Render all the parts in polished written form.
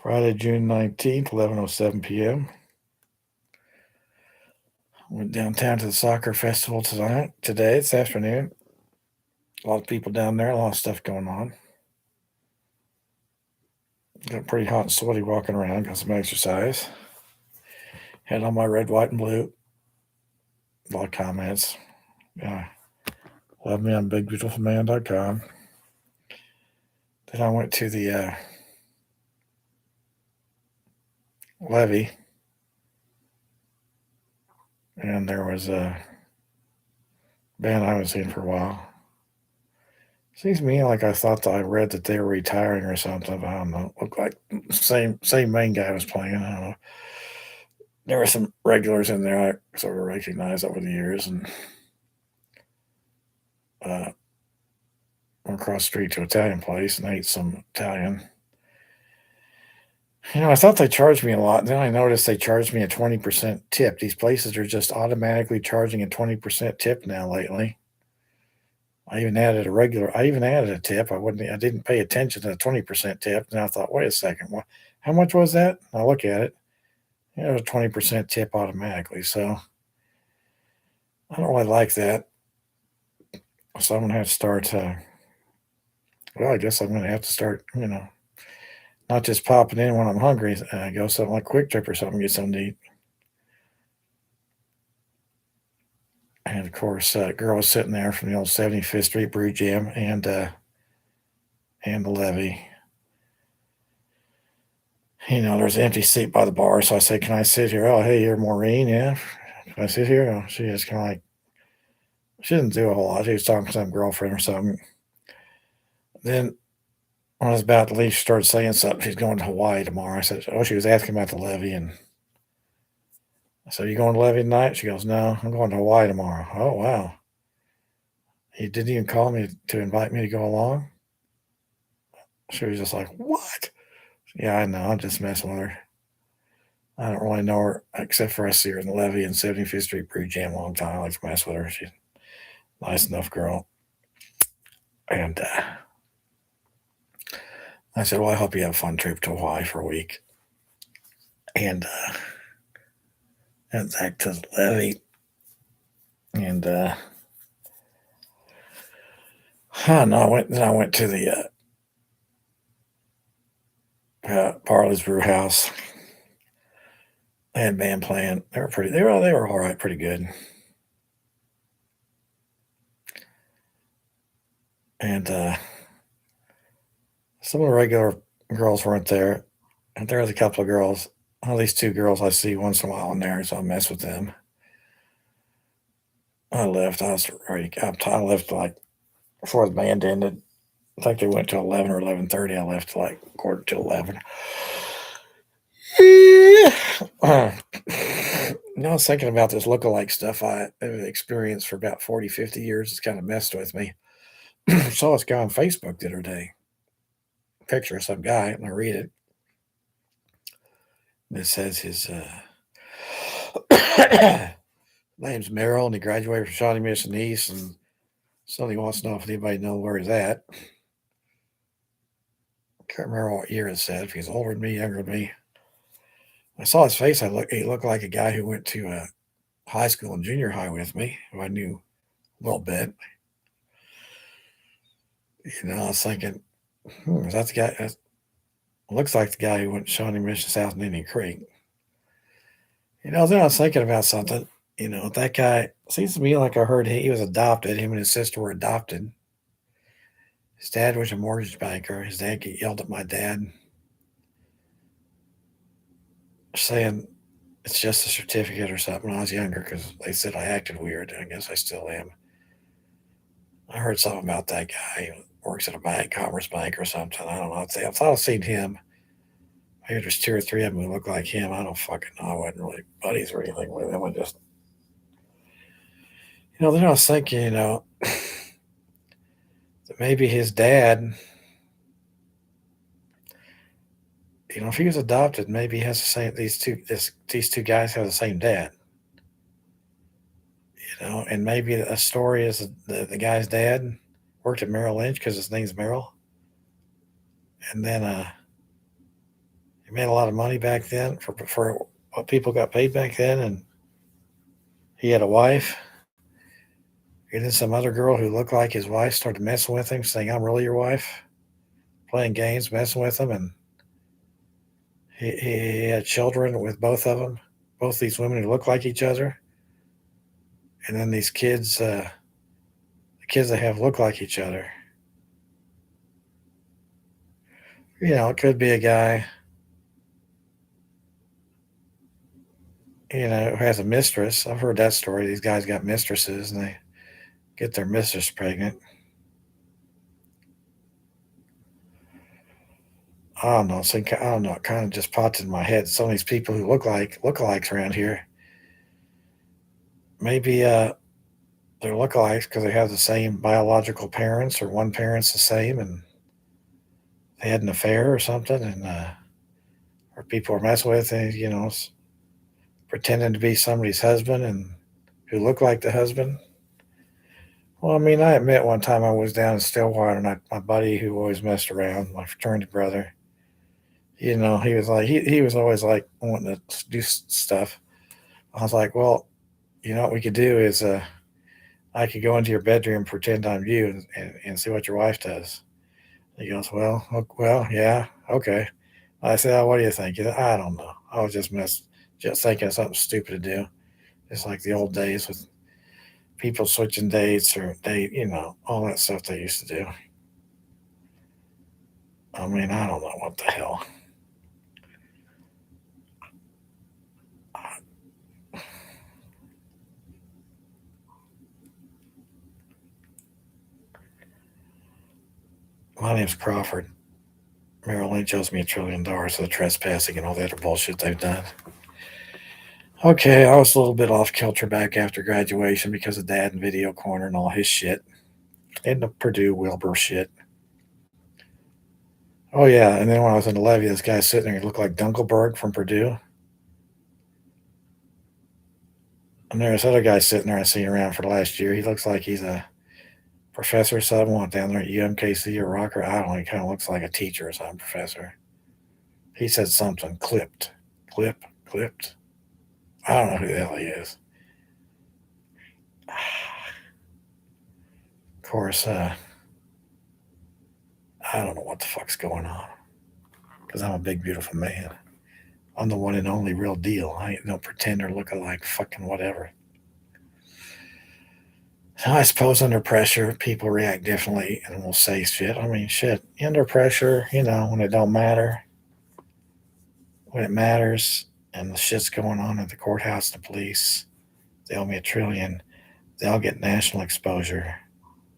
Friday, June 19th, 11:07 p.m. Went downtown to the soccer festival today, this afternoon. A lot of people down there, a lot of stuff going on. Got pretty hot and sweaty walking around, got some exercise. Had on my red, white, and blue. A lot of comments. Yeah. Love me on bigbeautifulman.com. Then I went to the levee, and there was a band I haven't seen for a while. Seems to me like I thought that I read that they were retiring or something. I don't know. Looked like same main guy was playing. I don't know. There were some regulars in there I sort of recognized over the years, and went across the street to an Italian place and ate some Italian. I thought they charged me a lot. Then I noticed they charged me a 20% tip. These places are just automatically charging a 20% tip now lately. I even added a tip. I didn't pay attention to the 20% tip. And I thought, wait a second, how much was that? I look at it. It was a 20% tip automatically. So I don't really like that. So I'm gonna have to start. Well, I guess I'm gonna have to start. Not just popping in when I'm hungry. Go something like Quick Trip or something, get something to eat. And of course, girl was sitting there from the old 75th Street Brew Jam and the levee. There's an empty seat by the bar, so I said, "Can I sit here?" "Oh, hey, you're Maureen, yeah. Can I sit here?" Oh, she is kind of like she didn't do a whole lot. She was talking to some girlfriend or something. Then when I was about to leave, she started saying something. She's going to Hawaii tomorrow. I said, "Oh," she was asking about the levee, and I said, "You going to levee tonight?" She goes, "No, I'm going to Hawaii tomorrow." Oh, wow. He didn't even call me to invite me to go along. She was just like, "What?" Yeah, I know. I'm just messing with her. I don't really know her except for I see her in the levee and 75th Street Brew Jam a long time. I like to mess with her. She's a nice enough girl. And I said, "Well, I hope you have a fun trip to Hawaii for a week." And went back to the levee. And no, I went to the Parley's Brew House. They had band playing. They were all right, pretty good. And some of the regular girls weren't there. And there was a couple of girls, at least two girls I see once in a while in there, so I mess with them. I left. I was ready. I left like before the band ended. I think they went to 11 or 11:30. I left like quarter to 11. I was thinking about this lookalike stuff I have experienced for about 40, 50 years. It's kind of messed with me. Saw this guy on Facebook the other day. Picture of some guy, and I read it. And it says his name's Merrill, and he graduated from Shawnee Mission East, and so he wants to know if anybody knows where he's at. Can't remember what year it said. If he's older than me, younger than me. I saw his face. He looked like a guy who went to high school and junior high with me, who I knew a little bit. I was thinking, is that the guy? That looks like the guy who went to Shawnee Mission South in Indian Creek. Then I was thinking about something. That guy seems to me like I heard he was adopted. Him and his sister were adopted. His dad was a mortgage banker. His dad yelled at my dad, saying it's just a certificate or something when I was younger because they said I acted weird. I guess I still am. I heard something about that guy who works at a bank, Commerce Bank or something. I don't know. I thought I'd seen him. Maybe there's two or three of them who look like him. I don't fucking know. I wasn't really buddies or anything with them. Then I was thinking, that maybe his dad, if he was adopted, maybe he has the same. These two guys have the same dad. And maybe a story is the guy's dad worked at Merrill Lynch because his name's Merrill, and then He made a lot of money back then for what people got paid back then, and he had a wife. And then some other girl who looked like his wife started messing with him, saying, "I'm really your wife," playing games, messing with him, and he had children with both of them, both these women who look like each other, and then these kids, the kids they have look like each other. It could be a guy, who has a mistress. I've heard that story. These guys got mistresses, and they get their mistress pregnant. I don't know. So I don't know. It kind of just popped in my head. Some of these people who look like lookalikes around here, maybe they're lookalikes because they have the same biological parents, or one parent's the same, and they had an affair or something, and or people are messing with, and pretending to be somebody's husband and who look like the husband. Well, I mean, I admit one time I was down in Stillwater, and my buddy who always messed around, my fraternity brother, he was like, he was always like wanting to do stuff. I was like, well, what we could do is I could go into your bedroom, pretend I'm you, and see what your wife does. He goes, well, yeah, okay. I said, oh, what do you think? He said, I don't know. I was just thinking of something stupid to do. It's like the old days with people switching dates, or all that stuff they used to do. I mean, I don't know what the hell. My name's Crawford. Merrill Lynch owes me $1 trillion for the trespassing and all the other bullshit they've done. Okay, I was a little bit off kilter back after graduation because of Dad and Video Corner and all his shit. And the Purdue Wilbur shit. Oh, yeah, and then when I was in the levy, this guy sitting there, he looked like Dunkelberg from Purdue. And there's this other guy sitting there I seen around for the last year. He looks like he's a professor or something, down there at UMKC or Rocker. I don't know, he kind of looks like a teacher or something, professor. He said something, clipped. Clipped. I don't know who the hell he is. Of course, I don't know what the fuck's going on. Because I'm a big, beautiful man. I'm the one and only real deal. I ain't no pretender looking like fucking whatever. So I suppose under pressure, people react differently and will say shit. I mean, shit, under pressure, when it don't matter, when it matters, and the shit's going on at the courthouse, the police, they owe me $1 trillion. They'll get national exposure.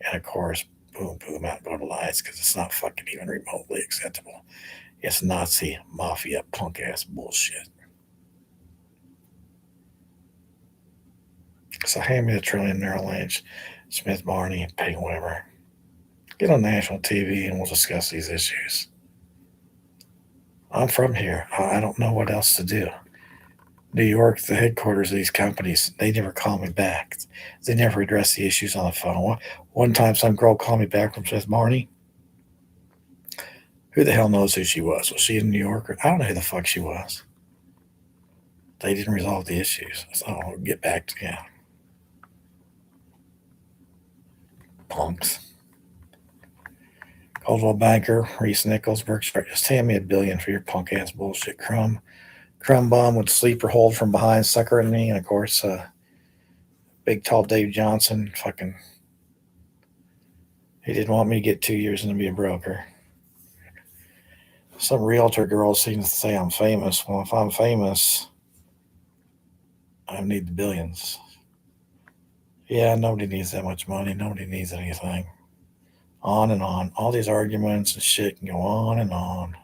And of course, boom, boom, out go the lights because it's not fucking even remotely acceptable. It's Nazi, mafia, punk ass bullshit. So hand me $1 trillion, Merrill Lynch, Smith Barney, Peg Weber. Get on national TV and we'll discuss these issues. I'm from here. I don't know what else to do. New York, the headquarters of these companies, they never call me back. They never address the issues on the phone. One time, some girl called me back from Smith Barney. Who the hell knows who she was? Was she in New York? I don't know who the fuck she was. They didn't resolve the issues. So I'll get back to punks. Coldwell Banker, Reese Nichols, Berkshire. Just hand me $1 billion for your punk ass bullshit. Crumb bomb with sleeper hold from behind, suckering me, and of course, big tall Dave Johnson. Fucking, he didn't want me to get 2 years and to be a broker. Some realtor girl seems to say I'm famous. Well, if I'm famous, I need the billions. Yeah, nobody needs that much money. Nobody needs anything. On and on. All these arguments and shit can go on and on.